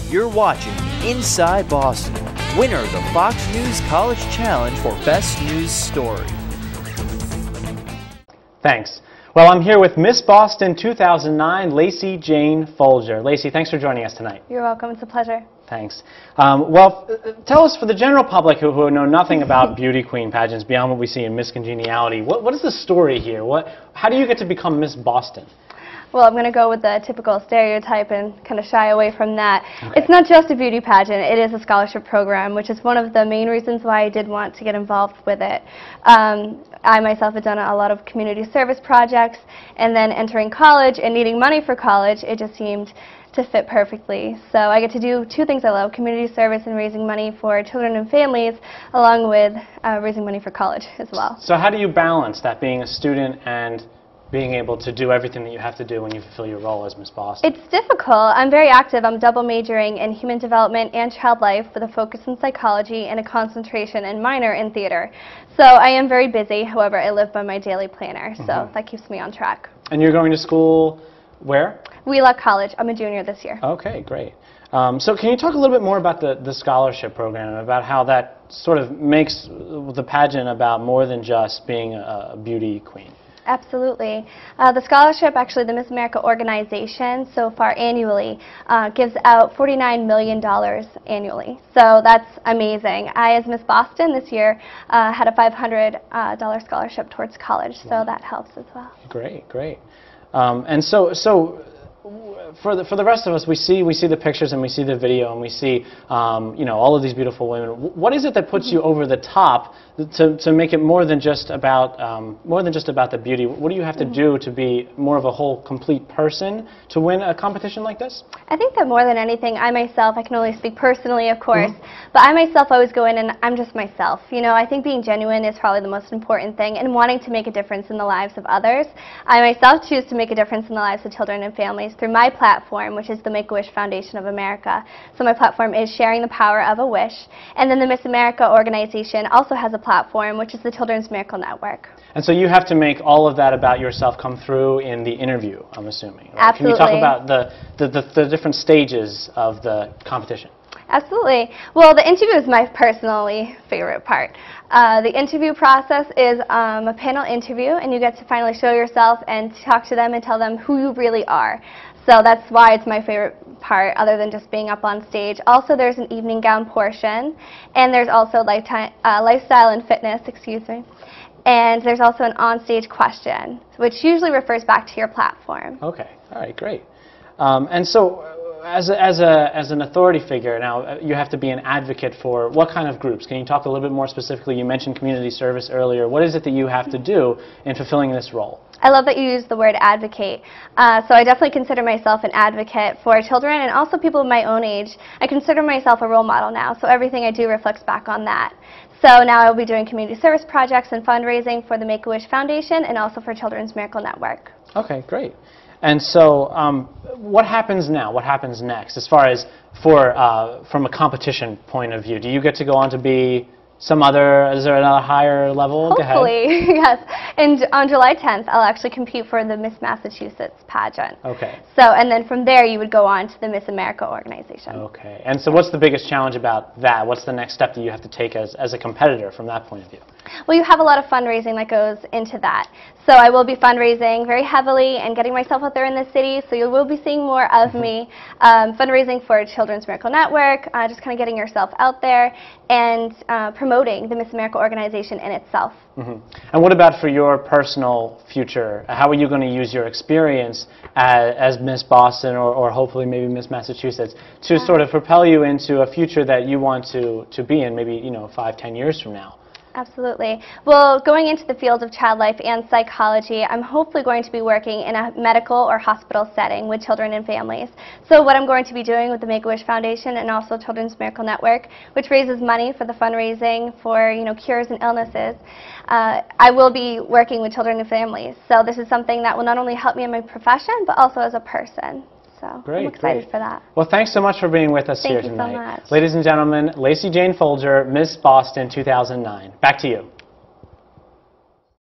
You're watching Inside Boston, winner of the Fox News College Challenge for Best News Story. Thanks. Well, I'm here with Miss Boston 2009, Lacey Jane Folger. Lacey, thanks for joining us tonight. You're welcome. It's a pleasure. Thanks. Tell us, for the general public who know nothing about beauty queen pageants beyond what we see in Miss Congeniality, what is the story here? How do you get to become Miss Boston? Well, I'm going to go with the typical stereotype and kind of shy away from that. Okay. It's not just a beauty pageant. It is a scholarship program, which is one of the main reasons why I did want to get involved with it. I myself had done a lot of community service projects, and then entering college and needing money for college, it just seemed to fit perfectly. So I get to do two things I love: community service and raising money for children and families, along with raising money for college as well. So how do you balance that, being a student and being able to do everything that you have to do when you fulfill your role as Miss Boston? It's difficult. I'm very active. I'm double majoring in human development and child life with a focus in psychology and a concentration and minor in theater. So I am very busy. However, I live by my daily planner, so that keeps me on track. And you're going to school where? Wheelock College. I'm a junior this year. Okay, great. So can you talk a little bit more about the scholarship program, about how that sort of makes the pageant about more than just being a beauty queen? Absolutely. The scholarship, actually the Miss America organization, so far annually, gives out $49 million annually. So that's amazing. I, as Miss Boston this year, had a $500 scholarship towards college, so that helps as well. Great, great. And so for the rest of us, we see the pictures and we see the video and we see you know, all of these beautiful women. What is it that puts you over the top to make it more than just about the beauty? What do you have to do to be more of a whole, complete person to win a competition like this? I think that more than anything, I myself, I can only speak personally, of course, but I myself always go in and I'm just myself. You know, I think being genuine is probably the most important thing, and wanting to make a difference in the lives of others. I myself choose to make a difference in the lives of children and families through my platform, which is the Make-A-Wish Foundation of America. So my platform is sharing the power of a wish. And then the Miss America organization also has a platform, which is the Children's Miracle Network. And so you have to make all of that about yourself come through in the interview, I'm assuming. Right? Absolutely. Can you talk about the different stages of the competition? Absolutely. Well, the interview is my personally favorite part. The interview process is a panel interview, and you get to finally show yourself and talk to them and tell them who you really are. So that's why it's my favorite part, other than just being up on stage. Also, there's an evening gown portion, and there's also lifestyle and fitness, and there's also an on-stage question, which usually refers back to your platform. Okay. All right. Great. And so, as an authority figure, now you have to be an advocate for what kind of groups? Can you talk a little bit more specifically? You mentioned community service earlier. What is it that you have to do in fulfilling this role? I love that you use the word advocate. So I definitely consider myself an advocate for children and also people of my own age. I consider myself a role model now, so everything I do reflects back on that. So now I will be doing community service projects and fundraising for the Make-A-Wish Foundation and also for Children's Miracle Network. Okay, great. And so what happens now? What happens next as far as from a competition point of view? Do you get to go on to be some other, is there another higher level? Hopefully, yes. And on July 10th, I'll actually compete for the Miss Massachusetts pageant. Okay. So, and then from there, you would go on to the Miss America organization. Okay. And so what's the biggest challenge about that? What's the next step that you have to take as a competitor from that point of view? Well, you have a lot of fundraising that goes into that. So I will be fundraising very heavily and getting myself out there in the city, so you will be seeing more of me. Fundraising for Children's Miracle Network, just kind of getting yourself out there and promoting the Miss America organization in itself. And what about for your personal future? How are you going to use your experience as Miss Boston or hopefully maybe Miss Massachusetts to sort of propel you into a future that you want to be in maybe, you know, 5–10 years from now? Absolutely. Well, going into the field of child life and psychology, I'm hopefully going to be working in a medical or hospital setting with children and families. So what I'm going to be doing with the Make-A-Wish Foundation and also Children's Miracle Network, which raises money for the fundraising for, you know, cures and illnesses, I will be working with children and families. So this is something that will not only help me in my profession, but also as a person. So great, I'm excited great. for that. Well, thanks so much for being with us here tonight. Thank you so much. Ladies and gentlemen, Lacey Jane Folger, Miss Boston 2009. Back to you.